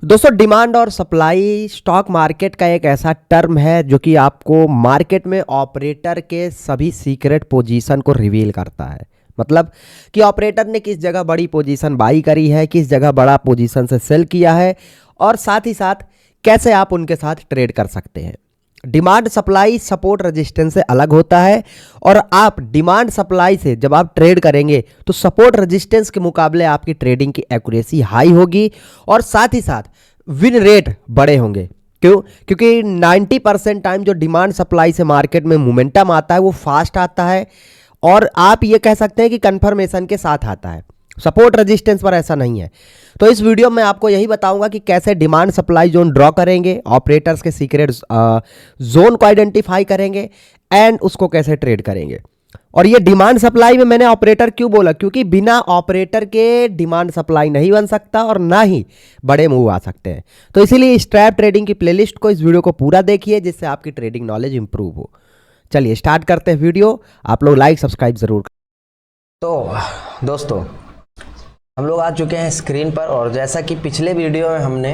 दोस्तों, डिमांड और supply stock market का एक ऐसा टर्म है जो कि आपको मार्केट में ऑपरेटर के सभी सीक्रेट पोजीशन को रिवील करता है। मतलब कि ऑपरेटर ने किस जगह बड़ी पोजीशन बाई करी है, किस जगह बड़ा पोजीशन से सेल किया है, और साथ ही साथ कैसे आप उनके साथ ट्रेड कर सकते हैं। डिमांड सप्लाई सपोर्ट रेजिस्टेंस से अलग होता है, और आप डिमांड सप्लाई से जब आप ट्रेड करेंगे तो सपोर्ट रेजिस्टेंस के मुकाबले आपकी ट्रेडिंग की एक्यूरेसी हाई होगी और साथ ही साथ विन रेट बड़े होंगे। क्यों? क्योंकि 90% टाइम जो डिमांड सप्लाई से मार्केट में मोमेंटम आता है वो फास्ट आता है, और आप ये कह सकते हैं कि कंफर्मेशन के साथ आता है। सपोर्ट रेजिस्टेंस पर ऐसा नहीं है। तो इस वीडियो में आपको यही बताऊंगा कि कैसे डिमांड सप्लाई जोन ड्रॉ करेंगे, ऑपरेटर्स के सीक्रेट जोन को आइडेंटिफाई करेंगे एंड उसको कैसे ट्रेड करेंगे। और ये डिमांड सप्लाई में मैंने ऑपरेटर क्यों बोला? क्योंकि बिना ऑपरेटर के डिमांड सप्लाई नहीं बन सकता और ना ही बड़े मूव आ सकते हैं। तो इसीलिए स्ट्रैप ट्रेडिंग की प्लेलिस्ट को, इस वीडियो को पूरा देखिए जिससे आपकी ट्रेडिंग नॉलेज इंप्रूव हो। चलिए स्टार्ट करते हैं वीडियो। आप लोग लाइक सब्सक्राइब जरूर। तो दोस्तों, हम लोग आ चुके हैं स्क्रीन पर, और जैसा कि पिछले वीडियो में हमने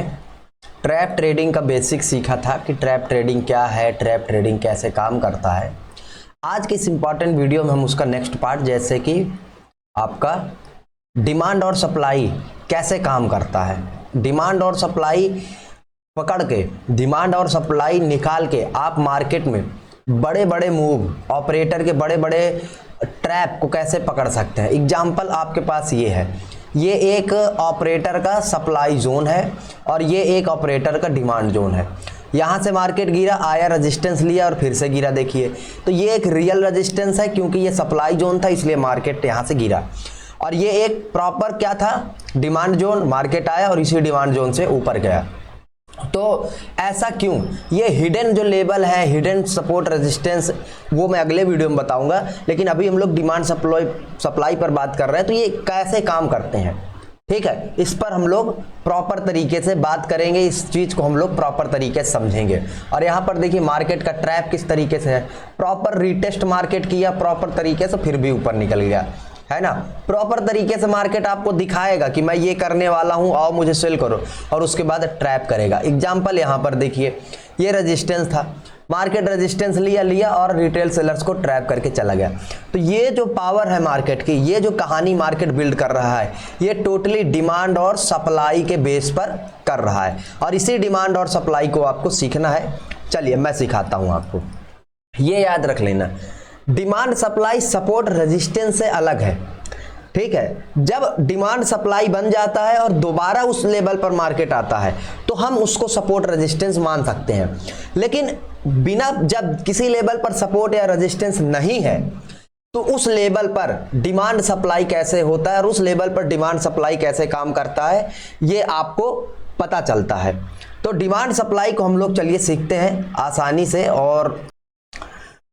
ट्रैप ट्रेडिंग का बेसिक सीखा था कि ट्रैप ट्रेडिंग क्या है, ट्रैप ट्रेडिंग कैसे काम करता है। आज के इस इम्पॉर्टेंट वीडियो में हम उसका नेक्स्ट पार्ट, जैसे कि आपका डिमांड और सप्लाई कैसे काम करता है, डिमांड और सप्लाई पकड़ के, डिमांड और सप्लाई निकाल के आप मार्केट में बड़े बड़े मूव, ऑपरेटर के बड़े बड़े ट्रैप को कैसे पकड़ सकते हैं। एग्जाम्पल आपके पास ये है, ये एक ऑपरेटर का सप्लाई जोन है और ये एक ऑपरेटर का डिमांड जोन है। यहाँ से मार्केट गिरा, आया, रेजिस्टेंस लिया और फिर से गिरा। देखिए, तो ये एक रियल रेजिस्टेंस है क्योंकि ये सप्लाई जोन था, इसलिए मार्केट यहाँ से गिरा। और ये एक प्रॉपर क्या था, डिमांड जोन, मार्केट आया और इसी डिमांड जोन से ऊपर गया। तो ऐसा क्यों? ये हिडन जो लेवल है, हिडन सपोर्ट रेजिस्टेंस, वो मैं अगले वीडियो में बताऊंगा। लेकिन अभी हम लोग डिमांड सप्लाई पर बात कर रहे हैं, तो ये कैसे काम करते हैं, ठीक है, इस पर हम लोग प्रॉपर तरीके से बात करेंगे। इस चीज को हम लोग प्रॉपर तरीके से समझेंगे। और यहाँ पर देखिए मार्केट का ट्रैप किस तरीके से है, प्रॉपर रीटेस्ट मार्केट किया प्रॉपर तरीके से, फिर भी ऊपर निकल गया, है ना। प्रॉपर तरीके से मार्केट आपको दिखाएगा कि मैं ये करने वाला हूं, आओ मुझे सेल करो, और उसके बाद ट्रैप करेगा। एग्जांपल यहां पर देखिए, ये रेजिस्टेंस था, मार्केट रेजिस्टेंस लिया और रिटेल सेलर्स को ट्रैप करके चला गया। तो ये जो पावर है मार्केट की, ये जो कहानी मार्केट बिल्ड कर रहा है, ये टोटली डिमांड और सप्लाई के बेस पर कर रहा है। और इसी डिमांड और सप्लाई को आपको सीखना है। चलिए मैं सिखाता हूं आपको। ये याद रख लेना, डिमांड सप्लाई सपोर्ट रेजिस्टेंस से अलग है, ठीक है। जब डिमांड सप्लाई बन जाता है और दोबारा उस लेवल पर मार्केट आता है तो हम उसको सपोर्ट रेजिस्टेंस मान सकते हैं। लेकिन बिना, जब किसी लेवल पर सपोर्ट या रेजिस्टेंस नहीं है तो उस लेवल पर डिमांड सप्लाई कैसे होता है और उस लेवल पर डिमांड सप्लाई कैसे काम करता है, ये आपको पता चलता है। तो डिमांड सप्लाई को हम लोग चलिए सीखते हैं आसानी से। और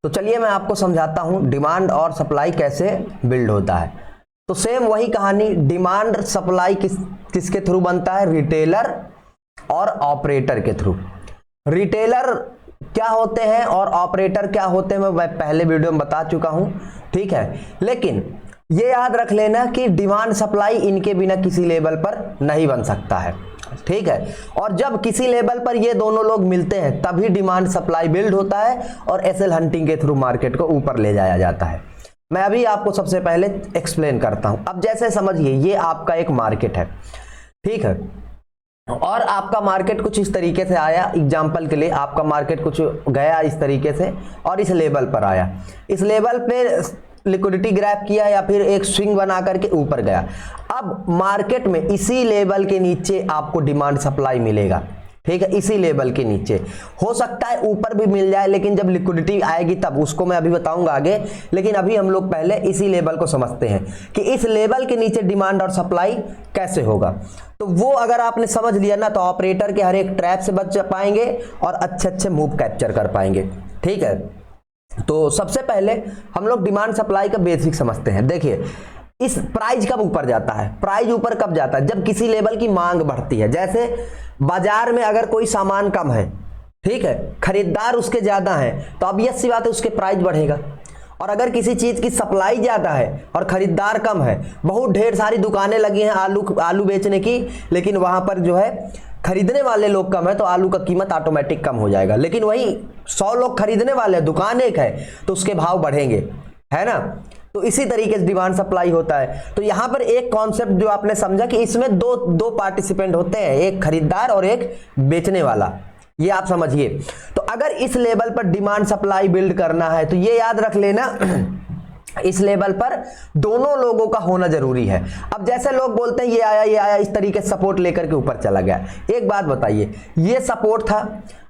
तो चलिए मैं आपको समझाता हूं डिमांड और सप्लाई कैसे बिल्ड होता है। तो सेम वही कहानी, डिमांड सप्लाई किसके थ्रू बनता है, रिटेलर और ऑपरेटर के थ्रू। रिटेलर क्या होते हैं और ऑपरेटर क्या होते हैं मैं पहले वीडियो में बता चुका हूं, ठीक है। लेकिन ये याद रख लेना कि डिमांड सप्लाई इनके बिना किसी लेवल पर नहीं बन सकता है, ठीक है। और जब किसी लेवल पर ये दोनों लोग मिलते हैं तभी डिमांड सप्लाई बिल्ड होता है और एसएल हंटिंग के थ्रू मार्केट को ऊपर ले जाया जाता है। मैं अभी आपको सबसे पहले एक्सप्लेन करता हूं। अब जैसे समझिए, ये आपका एक मार्केट है, ठीक है, और आपका मार्केट कुछ इस तरीके से आया। एग्जांपल के लिए आपका मार्केट कुछ गया इस तरीके से और इस लेवल पर आया, इस लेवल पे लिक्विडिटी ग्रैब किया या फिर एक स्विंग बना करके ऊपर गया। अब मार्केट में इसी लेवल के नीचे आपको डिमांड सप्लाई मिलेगा, ठीक है। इसी लेवल के नीचे हो सकता है ऊपर भी मिल जाए, लेकिन जब लिक्विडिटी आएगी तब, उसको मैं अभी बताऊंगा आगे। लेकिन अभी हम लोग पहले इसी लेवल को समझते हैं कि इस लेवल के नीचे डिमांड और सप्लाई कैसे होगा। तो वो अगर आपने समझ लिया ना, तो ऑपरेटर के हर एक ट्रैप से बच पाएंगे और अच्छे अच्छे मूव कैप्चर कर पाएंगे, ठीक है। तो सबसे पहले हम लोग डिमांड सप्लाई का बेसिक समझते हैं। देखिए, इस प्राइस कब ऊपर जाता है, प्राइस ऊपर कब जाता है, जब किसी लेवल की मांग बढ़ती है। जैसे बाजार में अगर कोई सामान कम है, ठीक है, खरीदार उसके ज्यादा है, तो ऑब्वियस सी बात है उसके प्राइस बढ़ेगा। और अगर किसी चीज की सप्लाई ज्यादा है और खरीदार कम है, बहुत ढेर सारी दुकानें लगी हैं आलू बेचने की, लेकिन वहां पर जो है खरीदने वाले लोग कम है तो आलू का कीमत ऑटोमेटिक कम हो जाएगा। लेकिन वही 100 लोग खरीदने वाले हैं, दुकान एक है, तो उसके भाव बढ़ेंगे, है ना। तो इसी तरीके से डिमांड सप्लाई होता है। तो यहां पर एक कॉन्सेप्ट जो आपने समझा कि इसमें दो पार्टिसिपेंट होते हैं, एक खरीदार और एक बेचने वाला, ये आप समझिए। तो अगर इस लेवल पर डिमांड सप्लाई बिल्ड करना है तो ये याद रख लेना इस लेवल पर दोनों लोगों का होना जरूरी है। अब जैसे लोग बोलते हैं ये आया, इस तरीके से सपोर्ट लेकर के ऊपर चला गया। एक बात बताइए, ये सपोर्ट था,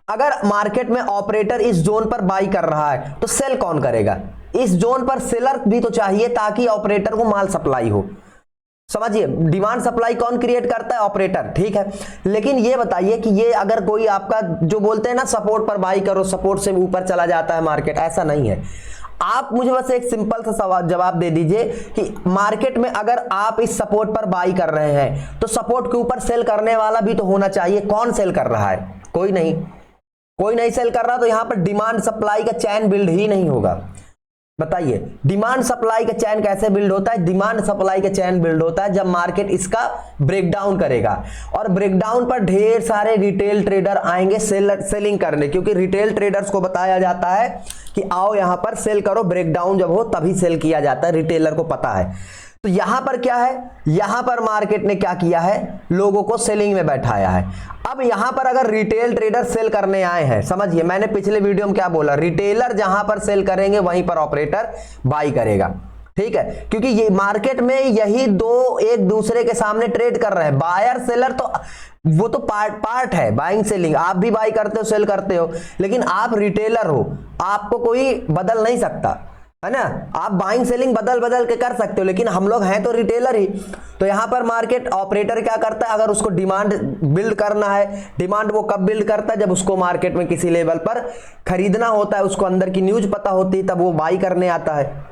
अगर मार्केट में ऑपरेटर इस जोन पर बाई कर रहा है तो सेल कौन करेगा? इस जोन पर सेलर भी तो चाहिए ताकि ऑपरेटर को माल सप्लाई हो। समझिए, डिमांड सप्लाई कौन क्रिएट करता है? ऑपरेटर, ठीक है। लेकिन ये बताइए कि ये अगर कोई आपका जो बोलते हैं ना सपोर्ट पर बाई करो, सपोर्ट से ऊपर चला जाता है मार्केट, ऐसा नहीं है। आप मुझे बस एक सिंपल सा सवाल जवाब दे दीजिए कि मार्केट में अगर आप इस सपोर्ट पर बाई कर रहे हैं तो सपोर्ट के ऊपर सेल करने वाला भी तो होना चाहिए। कौन सेल कर रहा है? कोई नहीं सेल कर रहा, तो यहां पर डिमांड सप्लाई का चैन बिल्ड ही नहीं होगा। बताइए, डिमांड सप्लाई का चैन कैसे बिल्ड होता है? डिमांड सप्लाई का चैन बिल्ड होता है जब मार्केट इसका ब्रेकडाउन करेगा, और ब्रेकडाउन पर ढेर सारे रिटेल ट्रेडर आएंगे सेलिंग करने, क्योंकि रिटेल ट्रेडर्स को बताया जाता है कि आओ यहां पर सेल करो, ब्रेकडाउन जब हो तभी सेल किया जाता है, रिटेलर को पता है। तो यहां पर क्या है, यहां पर मार्केट ने क्या किया है, लोगों को सेलिंग में बैठाया है। अब यहां पर अगर रिटेल ट्रेडर सेल करने आए हैं, समझिए मैंने पिछले वीडियो में क्या बोला, रिटेलर जहां पर सेल करेंगे वहीं पर ऑपरेटर बाई करेगा, ठीक है। क्योंकि ये मार्केट में यही दो एक दूसरे के सामने ट्रेड कर रहे हैं, बायर सेलर, तो वो तो पार्ट है, बाइंग सेलिंग। आप भी बाई करते हो, सेल करते हो, लेकिन आप रिटेलर हो, आपको कोई बदल नहीं सकता, है ना। आप बाइंग सेलिंग बदल के कर सकते हो, लेकिन हम लोग हैं तो रिटेलर ही। तो यहां पर मार्केट ऑपरेटर क्या करता है, अगर उसको डिमांड बिल्ड करना है, डिमांड वो कब बिल्ड करता है, जब उसको मार्केट में किसी लेवल पर खरीदना होता है, उसको अंदर की न्यूज पता होती है, तब वो बाई करने आता है।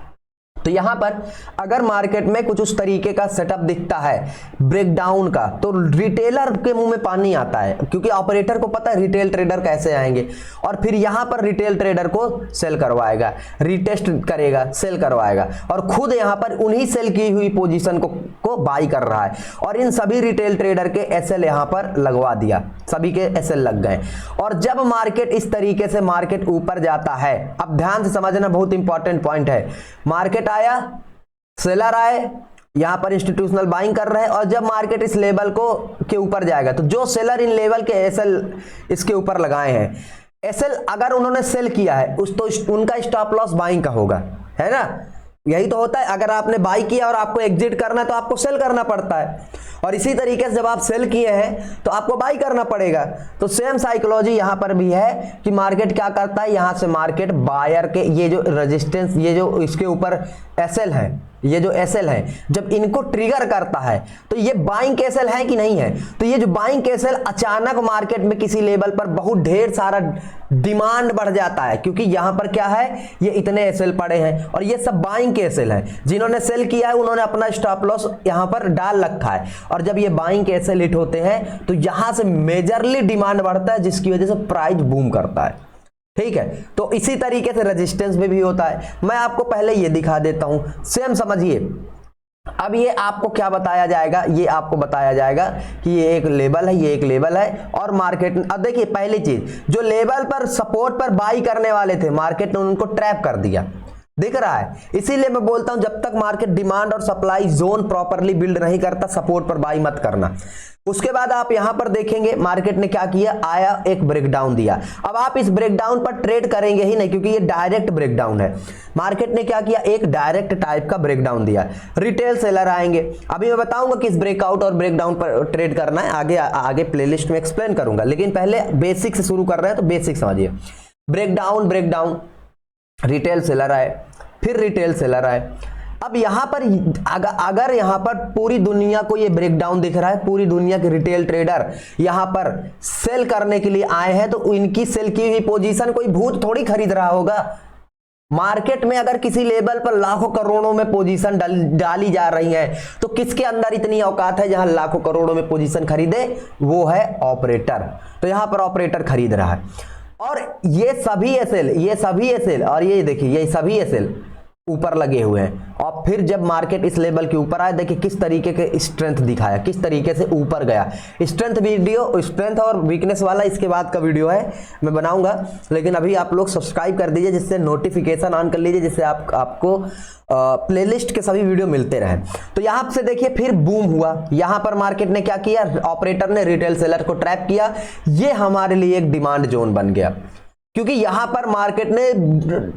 तो यहां पर अगर मार्केट में कुछ उस तरीके का सेटअप दिखता है ब्रेकडाउन का, तो रिटेलर के मुंह में पानी आता है, क्योंकि ऑपरेटर को पता है रिटेल ट्रेडर कैसे आएंगे, और फिर यहां पर रिटेल ट्रेडर को सेल करवाएगा, रीटेस्ट करेगा, सेल करवाएगा, और खुद यहां पर उन्हीं सेल की हुई पोजीशन को बाई कर रहा है। और इन सभी रिटेल ट्रेडर के एसएल यहां पर लगवा दिया, सभी के एसएल लग गए। और जब मार्केट इस तरीके से मार्केट ऊपर जाता है, अब ध्यान से समझना, बहुत इंपॉर्टेंट पॉइंट है, मार्केट आया, सेलर आए, यहां पर इंस्टीट्यूशनल बाइंग कर रहे हैं, और जब मार्केट इस लेवल को के ऊपर जाएगा तो जो सेलर इन लेवल के एसएल इसके ऊपर लगाए हैं, एसएल अगर उन्होंने सेल किया है तो उनका स्टॉप लॉस बाइंग का होगा, है ना। यही तो होता है, अगर आपने बाई किया और आपको एग्जिट करना है तो आपको सेल करना पड़ता है, और इसी तरीके से जब आप सेल किए हैं तो आपको बाई करना पड़ेगा। तो सेम साइकोलॉजी यहां पर भी है कि मार्केट क्या करता है, यहां से मार्केट बायर के ये जो रेजिस्टेंस, ये जो इसके ऊपर एसएल है, ये जो एसएल है, जब इनको ट्रिगर करता है तो ये बाइंग के एसएल है कि नहीं है। तो ये जो बाइंग के एसएल अचानक मार्केट में किसी लेवल पर बहुत ढेर सारा डिमांड बढ़ जाता है, क्योंकि यहां पर क्या है, ये इतने एसएल पड़े हैं, और ये सब बाइंग के एसएल हैं। जिन्होंने सेल किया है उन्होंने अपना स्टॉप लॉस यहां पर डाल रखा है, और जब ये बाइंग के एसएल हिट होते हैं तो यहां से मेजरली डिमांड बढ़ता है, जिसकी वजह से प्राइस बूम करता है, ठीक है। तो इसी तरीके से रेजिस्टेंस में भी होता है। मैं आपको पहले ये दिखा देता हूं, सेम समझिए। अब ये आपको क्या बताया जाएगा, ये आपको बताया जाएगा कि ये एक लेवल है, ये एक लेवल है, और मार्केट, अब देखिए पहली चीज, जो लेवल पर सपोर्ट पर बाई करने वाले थे मार्केट ने उनको ट्रैप कर दिया, दिख रहा है। इसीलिए मैं बोलता हूं जब तक मार्केट डिमांड और सप्लाई जोन प्रॉपरली बिल्ड नहीं करता, सपोर्ट पर बाई मत करना। उसके बाद आप यहां पर देखेंगे मार्केट ने क्या किया, आया एक ब्रेकडाउन दिया। अब आप इस ब्रेकडाउन पर ट्रेड करेंगे ही नहीं, क्योंकि ये डायरेक्ट ब्रेकडाउन है। मार्केट ने क्या किया, एक डायरेक्ट टाइप का ब्रेकडाउन दिया, रिटेल सेलर आएंगे। अभी मैं बताऊंगा किस ब्रेकआउट और ब्रेकडाउन पर ट्रेड करना है, आगे आगे प्लेलिस्ट में एक्सप्लेन करूंगा, लेकिन पहले बेसिक से शुरू कर रहे हैं तो बेसिक समझिए। ब्रेकडाउन, रिटेल सेलर आए, फिर रिटेल सेलर आए। अब यहां पर अगर यहां पर पूरी दुनिया को ये ब्रेकडाउन दिख रहा है, पूरी दुनिया के रिटेल ट्रेडर यहां पर सेल करने के लिए आए हैं, तो इनकी सेल की हुई पोजीशन कोई भूत थोड़ी खरीद रहा होगा। मार्केट में अगर किसी लेवल पर लाखों करोड़ों में पोजीशन डाली जा रही है, तो किसके अंदर इतनी औकात है जहां लाखों करोड़ों में पोजीशन खरीदे, वो है ऑपरेटर। तो यहां पर ऑपरेटर खरीद रहा है, और ये सभी एसएल और ये देखिए ये सभी एसएल ऊपर लगे हुए हैं। और फिर जब मार्केट इस लेवल के ऊपर आया, देखिए किस तरीके के स्ट्रेंथ दिखाया, किस तरीके से ऊपर गया। स्ट्रेंथ और वीकनेस वाला इसके बाद का वीडियो है, मैं बनाऊंगा। लेकिन अभी आप लोग सब्सक्राइब कर दीजिए, जिससे नोटिफिकेशन ऑन कर लीजिए, जिससे आपको प्लेलिस्ट के सभी वीडियो मिलते रहे। तो यहां से देखिए फिर बूम हुआ। यहां पर मार्केट ने क्या किया, ऑपरेटर ने रिटेल सेलर को ट्रैप किया। ये हमारे लिए एक डिमांड जोन बन गया, क्योंकि यहां पर मार्केट ने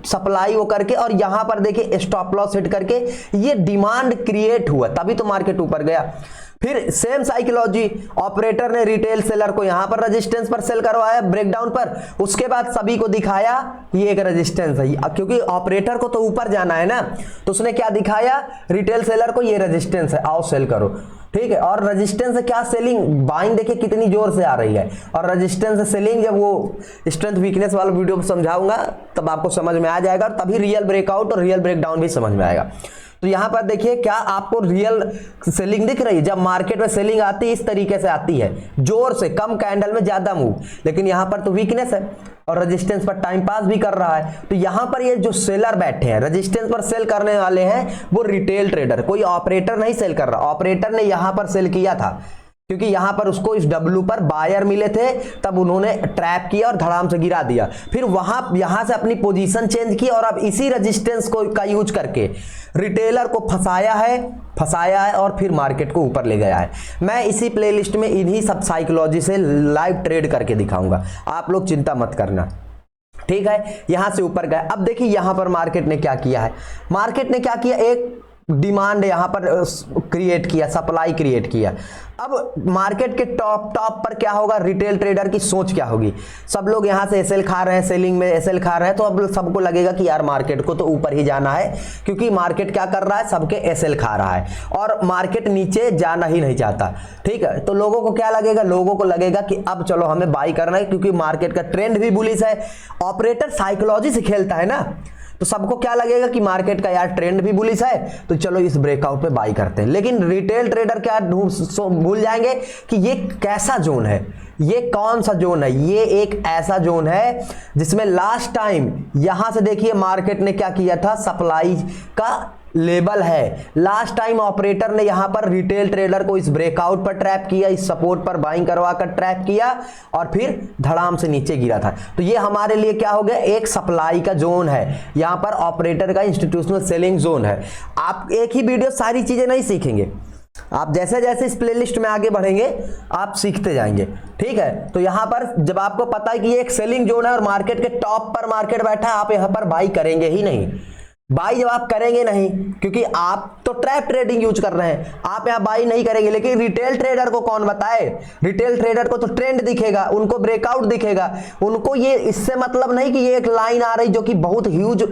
सप्लाई वो करके और यहां पर देखिए स्टॉप लॉस हिट करके ये डिमांड क्रिएट हुआ, तभी तो मार्केट ऊपर गया। फिर सेम साइकोलॉजी, ऑपरेटर ने रिटेल सेलर को यहां पर रेजिस्टेंस पर सेल करवाया, ब्रेकडाउन पर। उसके बाद सभी को दिखाया ये एक रेजिस्टेंस है, क्योंकि ऑपरेटर को तो ऊपर जाना है ना, तो उसने क्या दिखाया, रिटेल सेलर को ये रेजिस्टेंस है, आओ सेल करो। ठीक है, और रेजिस्टेंस से क्या सेलिंग, बाइंग देखिए कितनी जोर से आ रही है, और रेजिस्टेंस से सेलिंग, जब वो स्ट्रेंथ वीकनेस वाला वीडियो समझाऊंगा तब आपको समझ में आ जाएगा, और तभी रियल ब्रेकआउट और रियल ब्रेकडाउन भी समझ में आएगा। तो यहां पर देखिए क्या आपको रियल सेलिंग दिख रही है। जब मार्केट में सेलिंग आती है इस तरीके से आती है, जोर से, कम कैंडल में ज्यादा मूव, लेकिन यहां पर तो वीकनेस है और रेजिस्टेंस पर टाइम पास भी कर रहा है। तो यहां पर ये जो सेलर बैठे हैं, रेजिस्टेंस पर सेल करने वाले हैं, वो रिटेल ट्रेडर, कोई ऑपरेटर नहीं सेल कर रहा। ऑपरेटर ने यहां पर सेल किया था, क्योंकि यहां पर उसको इस डब्ल्यू पर बायर मिले थे, तब उन्होंने ट्रैप किया और धड़ाम से गिरा दिया। फिर यहां से अपनी पोजीशन चेंज की और अब इसी रेजिस्टेंस को का यूज करके रिटेलर को फंसाया है और फिर मार्केट को ऊपर ले गया है। मैं इसी प्लेलिस्ट में इन्हीं सब साइकोलॉजी से लाइव ट्रेड करके दिखाऊंगा, आप लोग चिंता मत करना। ठीक है, यहां से ऊपर गए। अब देखिए यहां पर मार्केट ने क्या किया है, मार्केट ने क्या किया, एक डिमांड यहां पर क्रिएट किया, सप्लाई क्रिएट किया। अब मार्केट के टॉप पर क्या होगा, रिटेल ट्रेडर की सोच क्या होगी, सब लोग यहां से एसएल खा रहे हैं, सेलिंग में एसएल खा रहे हैं, तो अब सबको लगेगा कि यार मार्केट को तो ऊपर ही जाना है, क्योंकि मार्केट क्या कर रहा है, सबके एसएल खा रहा है और मार्केट नीचे जाना ही नहीं चाहता। ठीक है, तो लोगों को क्या लगेगा, लोगों को लगेगा कि अब चलो हमें बाई करना है, क्योंकि मार्केट का ट्रेंड भी बुलिश है। ऑपरेटर साइकोलॉजी से खेलता है ना, तो सबको क्या लगेगा कि मार्केट का यार ट्रेंड भी बुलिश है, तो चलो इस ब्रेकआउट पे बाई करते हैं। लेकिन रिटेल ट्रेडर क्या भूल जाएंगे कि ये कैसा जोन है, ये कौन सा जोन है, ये एक ऐसा जोन है जिसमें लास्ट टाइम यहां से देखिए मार्केट ने क्या किया था, सप्लाई का लेवल है। लास्ट टाइम ऑपरेटर ने यहां पर रिटेल ट्रेडर को इस ब्रेकआउट पर ट्रैप किया, इस सपोर्ट पर बाइंग करवाकर ट्रैप किया और फिर धड़ाम से नीचे गिरा था। तो ये हमारे लिए क्या हो गया, एक सप्लाई का जोन है, यहां पर ऑपरेटर का इंस्टीट्यूशनल सेलिंग जोन है। आप एक ही वीडियो सारी चीजें नहीं सीखेंगे, आप जैसे जैसे इस प्लेलिस्ट में आगे बढ़ेंगे आप सीखते जाएंगे। ठीक है, तो यहां पर जब आपको पता है कि ये एक सेलिंग जोन है और मार्केट के टॉप पर मार्केट बैठा है, आप यहां पर बाई करेंगे ही नहीं। बाई जब आप करेंगे नहीं, क्योंकि आप तो ट्रैप ट्रेडिंग यूज कर रहे हैं, आप यहां बाई नहीं करेंगे। लेकिन रिटेल ट्रेडर को कौन बताए, रिटेल ट्रेडर को तो ट्रेंड दिखेगा, उनको ब्रेकआउट दिखेगा, उनको ये इससे मतलब नहीं कि ये एक लाइन आ रही जो कि बहुत ह्यूज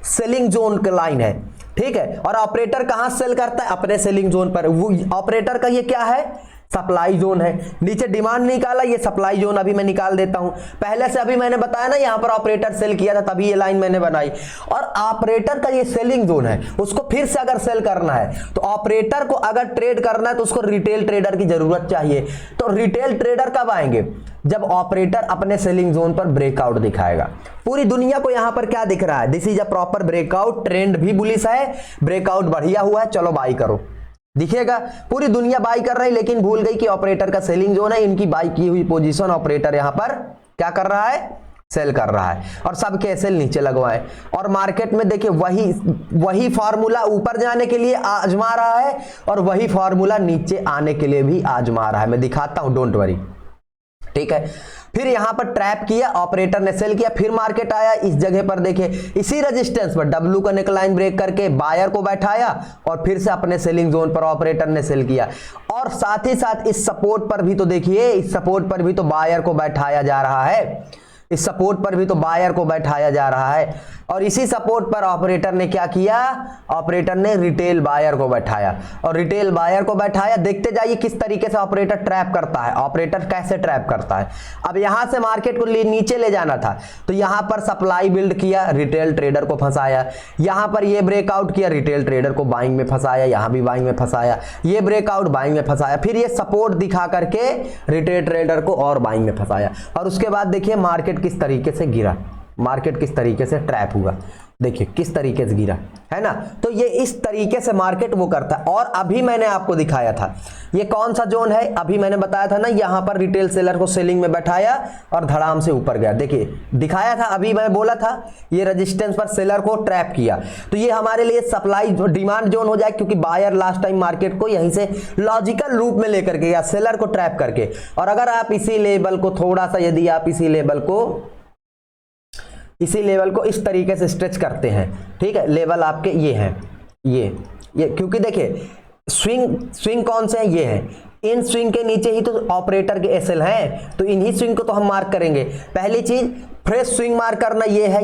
सेलिंग जोन का लाइन है। ठीक है, और ऑपरेटर कहां सेल करता है, अपने सेलिंग जोन पर। वो ऑपरेटर का ये क्या है, सप्लाई जोन है। नीचे डिमांड निकाला, ये सप्लाई जोन अभी मैं निकाल देता हूं। पहले से अभी मैंने बताया ना, यहां पर ऑपरेटर सेल किया था, तभी ये लाइन मैंने बनाई। और ऑपरेटर का ये सेलिंग जोन है, उसको फिर से अगर सेल करना है, तो ऑपरेटर को अगर ट्रेड करना है तो उसको रिटेल ट्रेडर की जरूरत चाहिए। तो रिटेल ट्रेडर कब आएंगे, जब ऑपरेटर अपने सेलिंग जोन पर ब्रेकआउट दिखाएगा। पूरी दुनिया को यहां पर क्या दिख रहा है, this is a proper breakout, trend भी बुलिश है, ब्रेकआउट बढ़िया हुआ है, चलो बाई करो। दिखेगा पूरी दुनिया बाई कर रही, लेकिन भूल गई कि ऑपरेटर का सेलिंग जोन है, इनकी बाई की हुई पोजीशन ऑपरेटर यहां पर क्या कर रहा है, सेल कर रहा है, और सब के सेल नीचे लगवाए। और मार्केट में देखिए वही फार्मूला ऊपर जाने के लिए आजमा रहा है और वही फार्मूला नीचे आने के लिए भी आजमा रहा है। मैं दिखाता हूं, डोंट वरी। ठीक है, फिर यहां पर ट्रैप किया, ऑपरेटर ने सेल किया, फिर मार्केट आया इस जगह पर, देखे इसी रेजिस्टेंस पर डब्ल्यू का नेकलाइन ब्रेक करके बायर को बैठाया और फिर से अपने सेलिंग जोन पर ऑपरेटर ने सेल किया। और साथ ही साथ इस सपोर्ट पर भी तो देखिए, इस सपोर्ट पर भी तो बायर को बैठाया जा रहा है, इस सपोर्ट पर भी तो बायर को बैठाया जा रहा है। और इसी सपोर्ट पर ऑपरेटर ने क्या किया, ऑपरेटर ने रिटेल बायर को बैठाया और रिटेल बायर को बैठाया। देखते जाइए किस तरीके से ऑपरेटर ट्रैप करता है, ऑपरेटर कैसे ट्रैप करता है। अब यहां से मार्केट को नीचे ले जाना था, तो यहां पर सप्लाई बिल्ड किया, रिटेल ट्रेडर को फंसाया। यहां पर ये ब्रेकआउट किया, रिटेल ट्रेडर को बाइंग में फंसाया, यहां भी बाइंग में फंसाया, ये ब्रेकआउट बाइंग में फंसाया, फिर ये सपोर्ट दिखा करके रिटेल ट्रेडर को और बाइंग में फंसाया। और उसके बाद देखिए मार्केट किस तरीके से गिरा, मार्केट किस तरीके से ट्रैप हुआ। देखिए किस तरीके से गिरा है ना। तो ये इस तरीके से मार्केट वो करता है। और अभी मैंने आपको दिखाया था ये कौन सा जोन है, अभी मैंने बताया था ना, यहां पर रिटेल सेलर को सेलिंग में बैठाया और धड़ाम से ऊपर गया। देखिए दिखाया था, अभी मैं बोला था ये रेजिस्टेंस पर सेलर को ट्रैप किया। तो ये हमारे लिए सप्लाई डिमांड जोन हो जाए, क्योंकि बायर लास्ट टाइम मार्केट को यहीं से लॉजिकल रूप में लेकर के या सेलर को ट्रैप करके। और अगर आप इसी लेवल को थोड़ा सा, यदि आप इसी लेवल को इस तरीके से स्ट्रेच करते हैं, ठीक है, लेवल आपके ये हैं, ये क्योंकि देखिए स्विंग कौन से हैं, ये हैं। इन स्विंग के नीचे ही तो ऑपरेटर के एसएल हैं, तो इन्हीं स्विंग को तो हम मार्क करेंगे। पहली चीज फ्रेश स्विंग मार्क करना, ये है,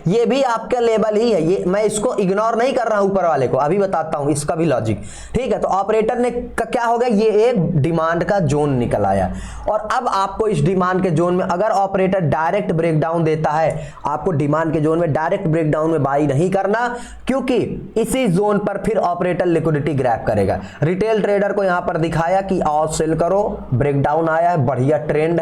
ये भी आपका लेवल ही है। ये मैं इसको इग्नोर नहीं कर रहा हूं, ऊपर वाले को अभी बताता हूं इसका भी लॉजिक, ठीक है। तो ऑपरेटर ने क्या हो गया, ये एक डिमांड का जोन निकल आया। और अब आपको इस डिमांड के जोन में अगर ऑपरेटर डायरेक्ट ब्रेकडाउन देता है, आपको डिमांड के जोन में डायरेक्ट ब्रेकडाउन में बाई नहीं करना, क्योंकि इसी जोन पर फिर ऑपरेटर लिक्विडिटी ग्रैब करेगा। रिटेल ट्रेडर को यहां पर दिखाया कि आओ सेल करो, ब्रेकडाउन आया है, बढ़िया ट्रेंड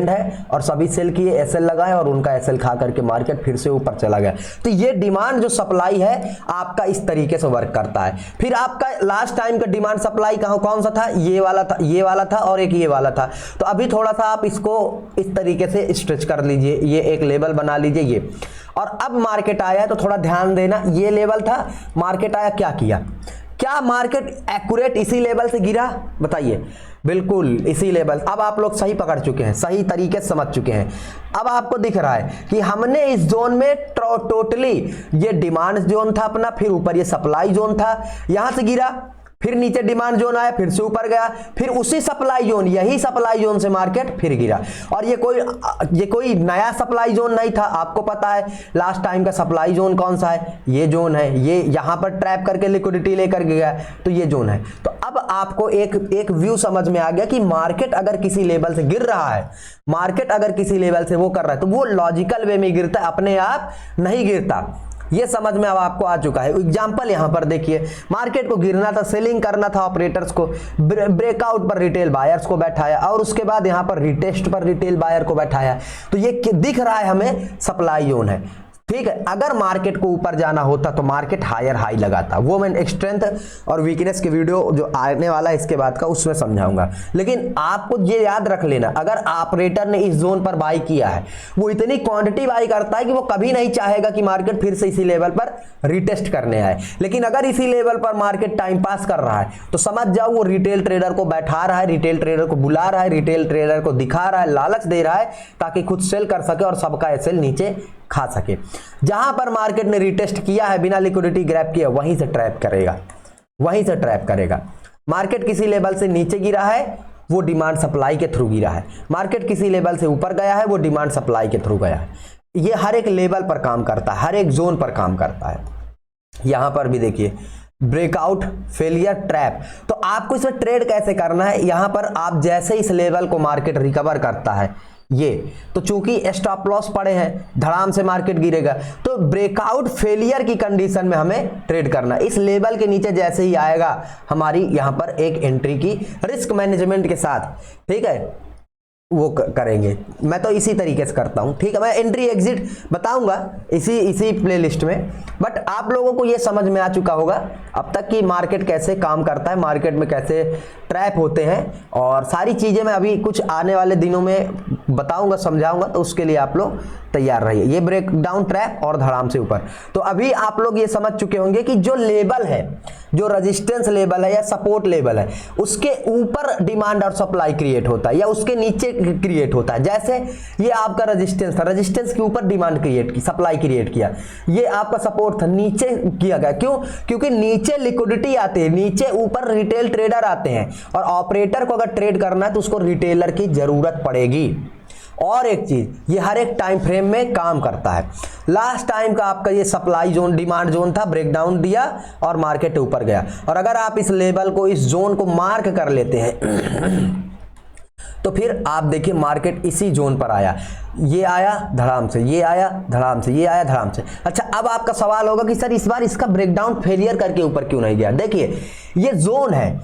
है, और सभी सेल किए, एसएल लगा और उनका एसएल खा करके मार्केट फिर से ऊपर चला गया। तो ये डिमांड जो सप्लाई है आपका इस तरीके से वर्क करता है। फिर आपका लास्ट टाइम का डिमांड सप्लाई कौन सा था, ये वाला था और एक ये वाला था। तो अभी थोड़ा सा आप इसको इस तरीके से स्ट्रेच कर लीजिए, ये एक लेवल बना लीजिए ये। और अब मार्केट आया तो थोड़ा ध्यान देना, ये लेवल था, मार्केट आया, क्या मार्केट एक्यूरेट इसी लेवल से गिरा, बताइए। बिल्कुल इसी लेवल। अब आप लोग सही पकड़ चुके हैं, सही तरीके से समझ चुके हैं। अब आपको दिख रहा है कि हमने इस जोन में टोटली, ये डिमांड जोन था अपना, फिर ऊपर ये सप्लाई जोन था, यहां से गिरा, फिर नीचे डिमांड जोन आया, फिर से ऊपर गया, फिर उसी सप्लाई जोन, यही सप्लाई जोन से मार्केट फिर गिरा। और ये कोई नया सप्लाई जोन नहीं था, आपको पता है लास्ट टाइम का सप्लाई जोन कौन सा है, ये जोन है, ये यहां पर ट्रैप करके लिक्विडिटी लेकर गया, तो ये जोन है। तो अब आपको एक व्यू समझ में आ गया कि मार्केट अगर किसी लेवल से गिर रहा है, मार्केट अगर किसी लेवल से वो कर रहा है, तो वो लॉजिकल वे में गिरता है, अपने आप नहीं गिरता। ये समझ में अब आपको आ चुका है। एग्जांपल यहां पर देखिए, मार्केट को गिरना था, सेलिंग करना था ऑपरेटर्स को, ब्रेकआउट पर रिटेल बायर्स को बैठाया, और उसके बाद यहां पर रिटेस्ट पर रिटेल बायर को बैठाया। तो ये दिख रहा है हमें सप्लाई जोन है, ठीक है। अगर मार्केट को ऊपर जाना होता तो मार्केट हायर हाई लगाता, वो मैं स्ट्रेंथ और वीकनेस के वीडियो जो आने वाला है इसके बाद का उसमें समझाऊंगा। लेकिन आपको ये याद रख लेना, अगर ऑपरेटर ने इस जोन पर बाई किया है, वो इतनी क्वांटिटी बाई करता है कि वो कभी नहीं चाहेगा कि मार्केट फिर से इसी लेवल पर रिटेस्ट करने आए। लेकिन अगर इसी लेवल पर मार्केट टाइम पास कर रहा है तो समझ जाओ वो रिटेल ट्रेडर को बैठा रहा है, रिटेल ट्रेडर को बुला रहा है, रिटेल ट्रेडर को दिखा रहा है, लालच दे रहा है, ताकि खुद सेल कर सके और सबका एसएल नीचे खा सके। जहां पर मार्केट ने रिटेस्ट किया है, बिना लिक्विडिटी ग्रैब किया, वहीं से ट्रैप करेगा। मार्केट किसी लेवल से नीचे गिरा है, वो डिमांड सप्लाई के थ्रू गिरा है। मार्केट किसी लेवल से ऊपर गया है, वो डिमांड सप्लाई के थ्रू गया है। ये हर एक लेवल पर काम करता है, हर एक जोन पर काम करता है। यहां पर भी देखिए ब्रेकआउट, फेलियर, ट्रैप। तो आपको इसमें ट्रेड कैसे करना है, यहां पर आप जैसे इस लेवल को मार्केट रिकवर करता है, ये तो चूंकि स्टॉप लॉस पड़े हैं, धड़ाम से मार्केट गिरेगा, तो ब्रेकआउट फेलियर की कंडीशन में हमें ट्रेड करना। इस लेवल के नीचे जैसे ही आएगा, हमारी यहां पर एक एंट्री की रिस्क मैनेजमेंट के साथ, ठीक है, वो करेंगे। मैं तो इसी तरीके से करता हूं, ठीक है। मैं एंट्री एग्जिट बताऊंगा इसी प्लेलिस्ट में, बट आप लोगों को ये समझ में आ चुका होगा अब तक कि मार्केट कैसे काम करता है, मार्केट में कैसे ट्रैप होते हैं, और सारी चीजें मैं अभी कुछ आने वाले दिनों में बताऊंगा, समझाऊंगा। तो उसके लिए आप लोग तैयार रहिए। ये ब्रेक डाउन, ट्रैप और धड़ाम से ऊपर। तो अभी आप लोग ये समझ चुके होंगे कि जो लेवल है, जो रेजिस्टेंस लेवल है या सपोर्ट लेवल है, उसके ऊपर डिमांड और सप्लाई क्रिएट होता है या उसके नीचे क्रिएट होता है। जैसे ये आपका रेजिस्टेंस था, रेजिस्टेंस के ऊपर डिमांड क्रिएट की, सप्लाई क्रिएट किया। ये आपका सपोर्ट था, नीचे किया गया। क्यों? क्योंकि नीचे लिक्विडिटी आती है, नीचे ऊपर रिटेल ट्रेडर आते हैं, और ऑपरेटर को अगर ट्रेड करना है तो उसको रिटेलर की जरूरत पड़ेगी। और एक चीज, ये हर एक टाइम फ्रेम में काम करता है। लास्ट टाइम का आपका ये सप्लाई जोन, डिमांड जोन था, ब्रेकडाउन दिया और मार्केट ऊपर गया। और अगर आप इस लेवल को, इस जोन को मार्क कर लेते हैं तो फिर आप देखिए मार्केट इसी जोन पर आया, ये आया धड़ाम से, ये आया धड़ाम से, ये आया धड़ाम से। अच्छा, अब आपका सवाल होगा कि सर इस बार इसका ब्रेकडाउन फेलियर करके ऊपर क्यों नहीं गया? देखिए ये जोन है,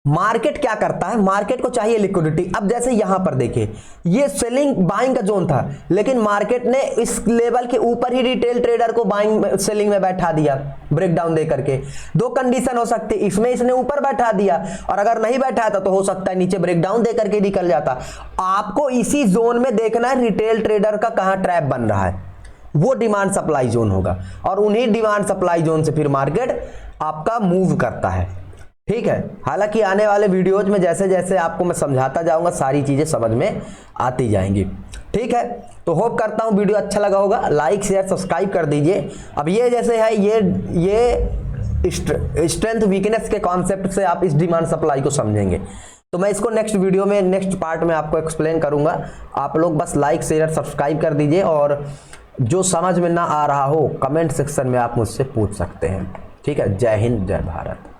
मार्केट क्या करता है, मार्केट को चाहिए लिक्विडिटी। अब जैसे यहां पर देखिए, ये सेलिंग बाइंग का जोन था, लेकिन मार्केट ने इस लेवल के ऊपर ही रिटेल ट्रेडर को बाइंग सेलिंग में बैठा दिया ब्रेकडाउन दे करके। दो कंडीशन हो सकती है, इसमें इसने ऊपर बैठा दिया, और अगर नहीं बैठा था तो हो सकता है नीचे ब्रेकडाउन दे करके निकल जाता। आपको इसी जोन में देखना है रिटेल ट्रेडर का कहां ट्रैप बन रहा है, वो डिमांड सप्लाई जोन होगा, और उन्हीं डिमांड सप्लाई जोन से फिर मार्केट आपका मूव करता है। ठीक है, हालांकि आने वाले वीडियोज में जैसे जैसे आपको मैं समझाता जाऊंगा सारी चीजें समझ में आती जाएंगी। ठीक है, तो होप करता हूं वीडियो अच्छा लगा होगा, लाइक शेयर सब्सक्राइब कर दीजिए। अब ये जैसे है, ये स्ट्रेंथ वीकनेस के कॉन्सेप्ट से आप इस डिमांड सप्लाई को समझेंगे, तो मैं इसको नेक्स्ट वीडियो में नेक्स्ट पार्ट में आपको एक्सप्लेन करूंगा। आप लोग बस लाइक शेयर सब्सक्राइब कर दीजिए, और जो समझ में ना आ रहा हो कमेंट सेक्शन में आप मुझसे पूछ सकते हैं। ठीक है, जय हिंद जय भारत।